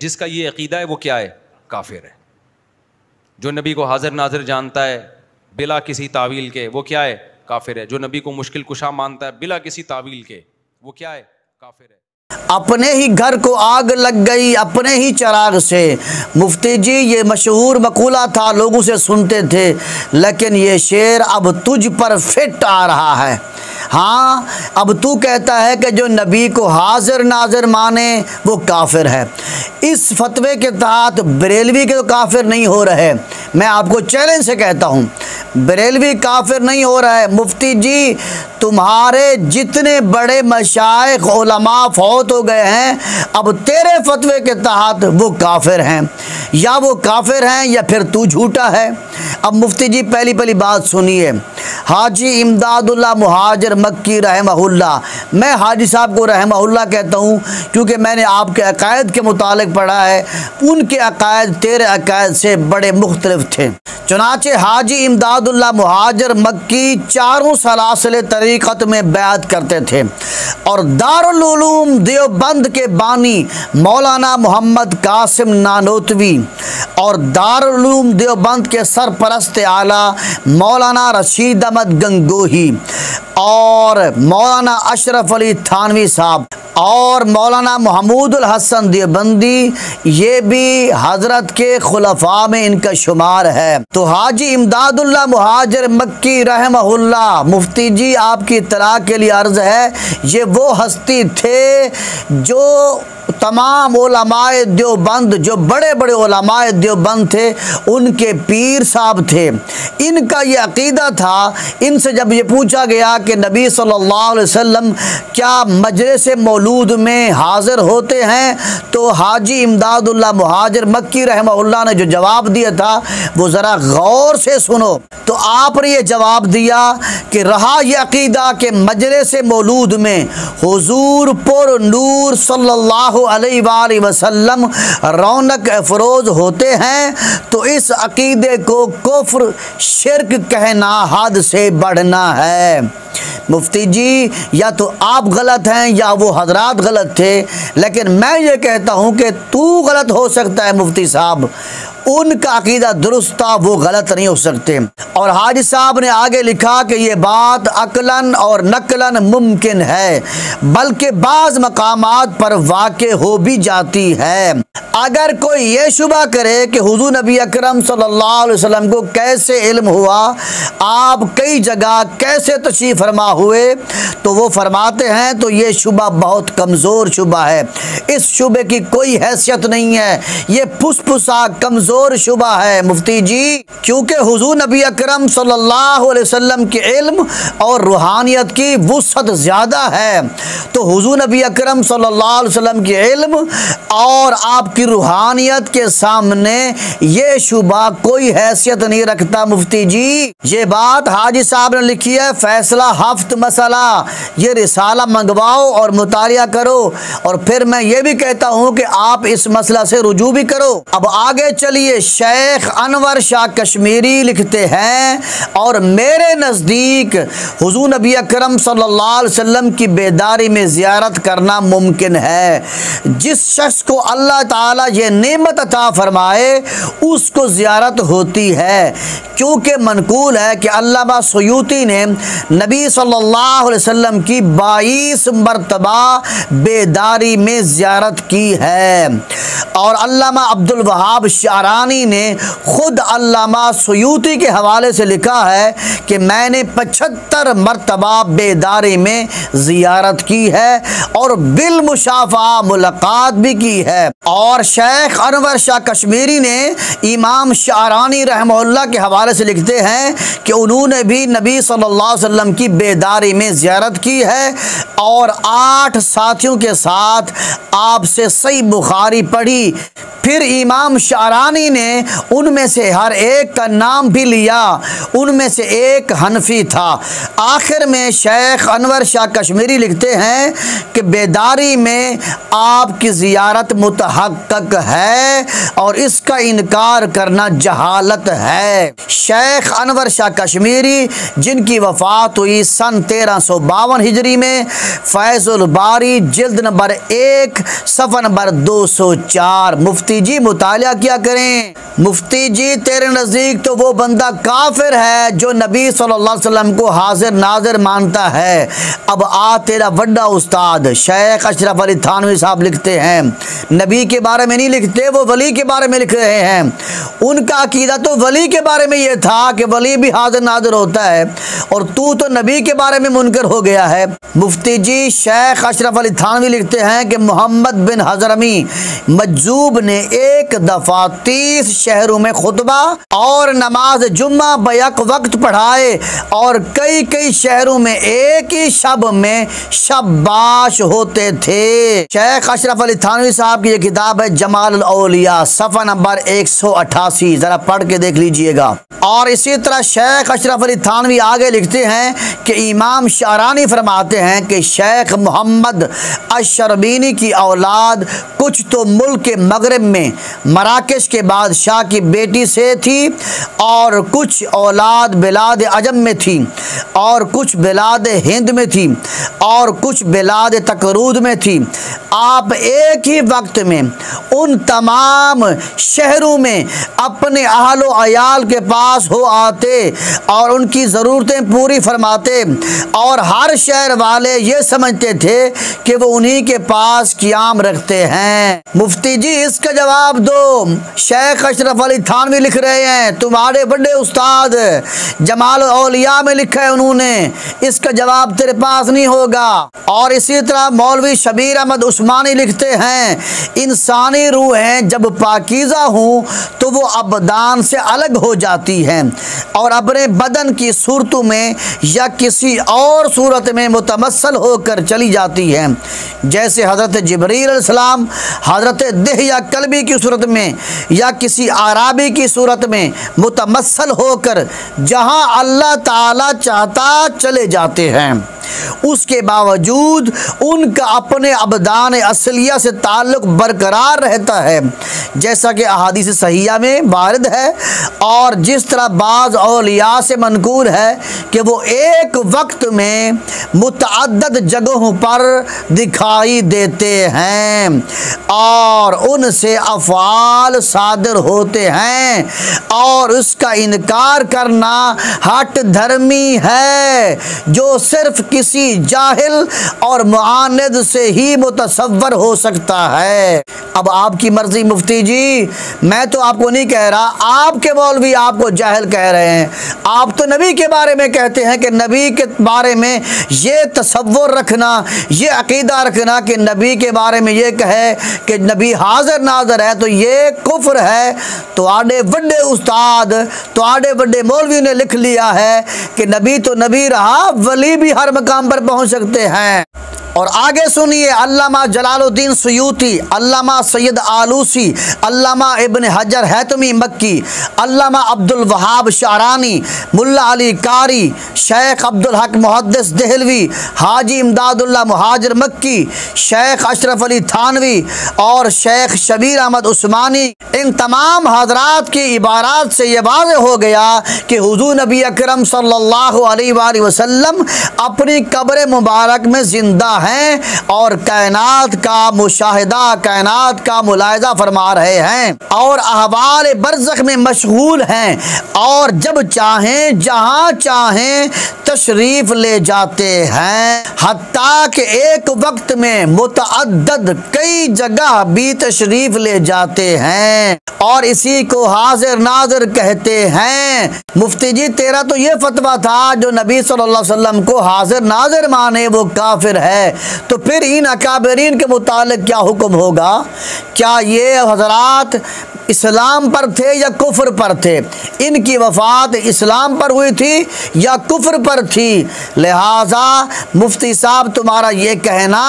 जिसका ये अकीदा है वो क्या है? काफिर है। जो नबी को हाजिर नाजिर जानता है बिला किसी तावील के, वो क्या है? काफिर है। जो नबी को मुश्किल कुशा मानता है बिला किसी तावील के, वो क्या है? काफिर है। अपने ही घर को आग लग गई अपने ही चिराग से। मुफ्ती जी, ये मशहूर मकूला था, लोगों से सुनते थे, लेकिन ये शेर अब तुझ पर फिट आ रहा है। हाँ, अब तू कहता है कि जो नबी को हाजिर नाजिर माने वो काफिर है। इस फतवे के तहत बरेलवी के तो काफिर नहीं हो रहे। मैं आपको चैलेंज से कहता हूँ, बरेलवी काफिर नहीं हो रहा है। मुफ्ती जी, तुम्हारे जितने बड़े मशाइख उलमा फौत हो गए हैं, अब तेरे फतवे के तहत वो काफिर हैं। या वो काफिर हैं या फिर तू झूठा है। अब मुफ्ती जी, पहली बात सुनिए। हाजी इमदादुल्लाह मुहाजिर मक्की रहमहुल्लाह, मैं हाजी साहब को रहमहुल्लाह कहता हूँ क्योंकि मैंने आपके अकायद के मुतालिक पढ़ा है। उनके अकायद तेरे अकायद से बड़े मुख्तलिफ थे। चुनाचे हाजी इमदादुल्लाह मुहाजिर मक्की चारों सलासिल तरीक़त में बैत करते थे और दारुल उलूम देवबंद के बानी मौलाना मोहम्मद कासिम नानोतवी और दारुल उलूम देवबंद के सरपरस्त आला मौलाना रशीद अहमद गंगोही और मौलाना अशरफ अली थानवी साहब और मौलाना महमूदुल हसन देवबंदी, ये भी हजरत के खुलफा में इनका शुमार है। तो हाजी इमदादुल्लाह मुहाजिर मक्की रहमहुल्लाह, मुफ्ती जी आपकी इत्तला के लिए अर्ज़ है, ये वो हस्ती थे जो तमाम उलमाए देवबंद, जो बड़े बड़े उलमाए देवबंद थे, उनके पीर साहब थे। इनका ये अकीदा था। इनसे जब ये पूछा गया कि नबी सल्लल्लाहु अलैहि वसल्लम क्या मजलिस मौलूद में हाजिर होते हैं, तो हाजी इमदादुल्लाह मुहाजिर मक्की रहमहुल्लाह ने जो जवाब दिया था वो ज़रा गौर से सुनो। तो आपने ये जवाब दिया कि रहा ये अकीदा कि मजलिस मौलूद में हुजूर पुर नूर सल्लल्लाहु अलैहि वसल्लम रौनक अफरोज होते हैं, तो इस अकीदे को कुफ्र शिर्क कहना हद से बढ़ना है। मुफ्ती जी, या तो आप गलत हैं या वो हजरात गलत थे, लेकिन मैं ये कहता हूँ कि तू गलत हो सकता है मुफ्ती साहब, उनका अकीदा दुरुस्त था, वो गलत नहीं हो सकते। और हाजी साहब ने आगे लिखा कि ये बात अकलन और नकलन मुमकिन है, बल्कि बाज़ मकामात पर वाक़े हो भी जाती है। अगर कोई ये शुबा करे कि हुजूर नबी अकरम सल्लल्लाहु अलैहि वसल्लम को कैसे इल्म हुआ, आप कई जगह कैसे तशरीफ़ फरमा हुए, तो वो फरमाते हैं तो ये शुबा बहुत कमज़ोर शुबा है। इस शुबे की कोई हैसियत नहीं है, ये फुसफुसा कमज़ोर शुबा है मुफ्ती जी, क्योंकि हुजूर नबी अकरम सल्लल्लाहु अलैहि वसल्लम के इल्म और रूहानियत की वुसअत ज़्यादा है। तो हुजूर नबी अकरम सल्लल्लाहु अलैहि वसल्लम के इल्म और आपकी रूहानियत के सामने ये शुबा कोई हैसियत नहीं रखता मुफ्ती जी। ये बात हाजी साहब ने लिखी है, फैसला हफ्त मसला, ये रिसाला मंगवाओ और मुतालिया करो, और फिर मैं ये भी कहता हूँ कि आप इस मसला से रुजू भी करो। अब आगे चलिए, शेख अनवर शाह कश्मीरी लिखते हैं, और मेरे नज़दीक हुजूर नबी अकरम सल्लल्लाहु अलैहि वसल्लम की बेदारी में ज़ियारत करना मुमकिन है। जिस शख्स को अल्लाह ताला ये नेमत अता फरमाए उसको ज़ियारत होती है, क्योंकि मनकूल है कि अल्लामा सयूती ने नबी सल्लल्लाहु अलैहि वसल्लम की 22 मरतबा बेदारी में ज़ियारत की है। और अल्लामा अब्दुल वहाब शारानी ने ख़ुद अल्लामा सयूती के हवाले से लिखा है कि मैंने 75 मरतबा बेदारी में ज़ियारत की है और बिलमुशाफ़ा मुलाकात भी की है। और शेख अनवर शाह कश्मीरी ने इमाम शारानी रहमहुल्लाह के हवाले से लिखते हैं कि उन्होंने भी नबी सल्लल्लाहु अलैहि वसल्लम की बेदारी में ज़ियारत की है और 8 साथियों के साथ आपसे सही बुखारी पढ़ी। फिर इमाम शारानी ने उनमें से हर एक का नाम भी लिया। उनमें से एक हनफी था। आखिर में शेख अनवर शाह कश्मीरी लिखते हैं कि बेदारी में आपकी ज़ियारत मुतहक्कक है और इसका इनकार करना जहालत है। शेख अनवर शाह कश्मीरी, जिनकी वफ़ात हुई सन 1352 हिजरी में, फैज़ुल बारी जिल्द नंबर 1 सफ़ा नंबर 204। मुफ्ती जी मुतालिया क्या करें। मुफ्ती जी तेरे नज़दीक तो वो बंदा काफिर है जो नबी सल्लल्लाहु अलैहि वसल्लम को हाजिर नाजिर मानता है। अब आ तेरा बड़ा उस्ताद शेख अशरफ अली थानवी साहब लिखते हैं, नबी के बारे में नहीं लिखते, वो वली के बारे में लिख रहे हैं। उनका अकीदा तो वली के बारे में ये था कि वली भी हाजिर नाजिर होता है और तू तो नबी के बारे में मुनकर हो गया है। मुफ्ती जी शेख अशरफ अली थानवी लिखते हैं कि मोहम्मद बिन हजरमी मज्जूब ने एक दफ़ा 30 शहरों में खुतबा और नमाज जुम्मा बैक वक्त पढ़ाए और कई कई शहरों में एक ही शब में शब्बाश होते थे। शेख अशरफ अली थानवी साहब की ये किताब है जमाल अल औलिया, सफ़ा नंबर 188, ज़रा पढ़ के देख लीजिएगा। और इसी तरह शेख अशरफ अली थानवी आगे लिखते हैं कि इमाम शारानी फरमाते हैं कि शेख मोहम्मद अशरबीनी की औलाद कुछ तो मुल्क के मगरब में मराकश के बादशाह की बेटी से थी और कुछ औलाद बिलाद अजम में थी और कुछ बिलाद हिंद में थी और कुछ बिलाद तकरूद में थी। आप एक ही वक्त में उन तमाम शहरों में अपने अहल व अयाल के पास हो आते और उनकी ज़रूरतें पूरी फरमाते और हर शहर वाले ये समझते थे कि वो उन्हीं के पास क़याम रखते हैं। मुफ्ती जी इसका जवाब दो। शेख अशरफ अली थानवी लिख रहे हैं, तुम्हारे बड़े उस्ताद जमाल औलिया में लिखा है उन्होंने, इसका जवाब तेरे पास नहीं होगा। और इसी तरह मौलवी शबीर अहमद उस्मानी लिखते हैं, इंसानी रूहें जब पाकीज़ा हों तो वो अबदान से अलग हो जाती हैं और अपने बदन की सूरतों में या किसी और सूरत में मुतमस्सल होकर चली जाती हैं, जैसे हज़रत जिब्रील अलैहिस्सलाम हज़रत दिहया कल्बी की सूरत में या किसी आराबी की सूरत में मुतमस्सल होकर जहां अल्लाह ताला चाहता चले जाते हैं। उसके बावजूद उनका अपने अबदान असलिया से ताल्लुक़ बरकरार रहता है, जैसा कि अहादीस सहीहा में वारिद है। और जिस तरह बाज़ औलिया से मनकूल है कि वो एक वक्त में मुतअद्दद जगहों पर दिखाई देते हैं और उनसे अफ़आल सादिर होते हैं और उसका इनकार करना हट धर्मी है जो सिर्फ किसी जाहिल और मुआनिद से ही मुतसव्वर हो सकता है। अब आपकी मर्जी मुफ्ती जी, मैं तो आपको नहीं कह रहा, आपके मौलवी आपको जाहिल कह रहे हैं। आप तो नबी के बारे में कहते हैं कि नबी के बारे में ये तसव्वुर रखना, ये अकीदा रखना कि नबी के बारे में ये कहे कि नबी हाजिर नाज़िर है तो ये कुफ्र है। तो आड़े बड़े उस्ताद, तो आड़े बड़े मौलवी ने लिख लिया है कि नबी तो नबी रहा, वली भी हर मकाम पर पहुंच सकते हैं। और आगे सुनिए, अल्लामा जलालुद्दीन सुयूती, अल्लामा सैयद आलूसी, अल्लामा इब्न हजर हैतमी मक्की, अल्लामा अब्दुल वहाब शारानी, मुल्ला अली कारी, शेख अब्दुल हक मुहद्दिस देहलवी, हाजी इमदादुल्लाह मुहाजिर मक्की, शेख अशरफ अली थानवी और शेख शबीर अहमद उस्मानी, इन तमाम हजरात की इबारात से ये वाज़ेह हो गया कि हुज़ूर नबी अकरम सल्लल्लाहु अलैहि वसल्लम अपनी कब्र मुबारक में ज़िंदा हैं और कायनात का मुशाहिदा, कायनात का मुलाहिजा फरमा रहे हैं और अहवाल बरज़ख में मशगूल हैं और जब चाहें जहाँ चाहें तशरीफ़ ले जाते हैं। हत्ता कि एक वक्त में मुतअद्दद कई जगह भी तशरीफ़ ले जाते हैं और इसी को हाजिर नाज़िर कहते हैं। मुफ्ती जी तेरा तो ये फतवा था जो नबी सल्लल्लाहु अलैहि वसल्लम को हाजिर नाज़िर माने वो काफिर है, तो फिर इन अकाबरीन के मुतालिक क्या हुक्म होगा? क्या ये हजरात इस्लाम पर थे या कुफ्र पर थे, इनकी वफ़ात इस्लाम पर हुई थी या कुफ्र पर थी। लिहाजा मुफ्ती साहब तुम्हारा ये कहना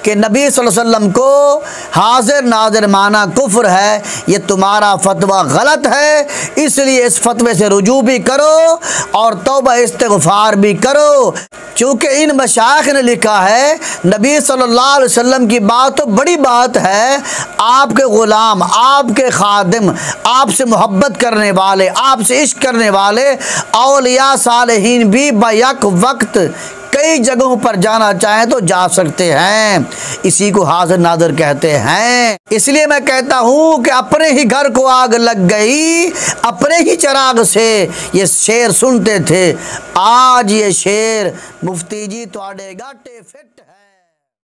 कि नबी सल्लल्लाहु अलैहि वसल्लम को हाजिर नाजिर माना कुफ्र है, ये तुम्हारा फतवा गलत है। इसलिए इस फतवे से रुजू भी करो और तौबा इस्तिग़फ़ार भी करो, क्योंकि इन मशाइख ने लिखा है नबी सल्लल्लाहु अलैहि वसल्लम की बात तो बड़ी बात है, आपके ग़ुलाम, आपके खादिम, आपसे मोहब्बत करने वाले, आपसे इश्क करने वाले औलिया सालेहीन भी बैक वक्त कई जगहों पर जाना चाहें तो जा सकते हैं। इसी को हाजिर नाज़िर कहते हैं। इसलिए मैं कहता हूँ कि अपने ही घर को आग लग गई अपने ही चिराग से, ये शेर सुनते थे। आज ये शेर मुफ्ती जी तुहाडे गाटे फिट है।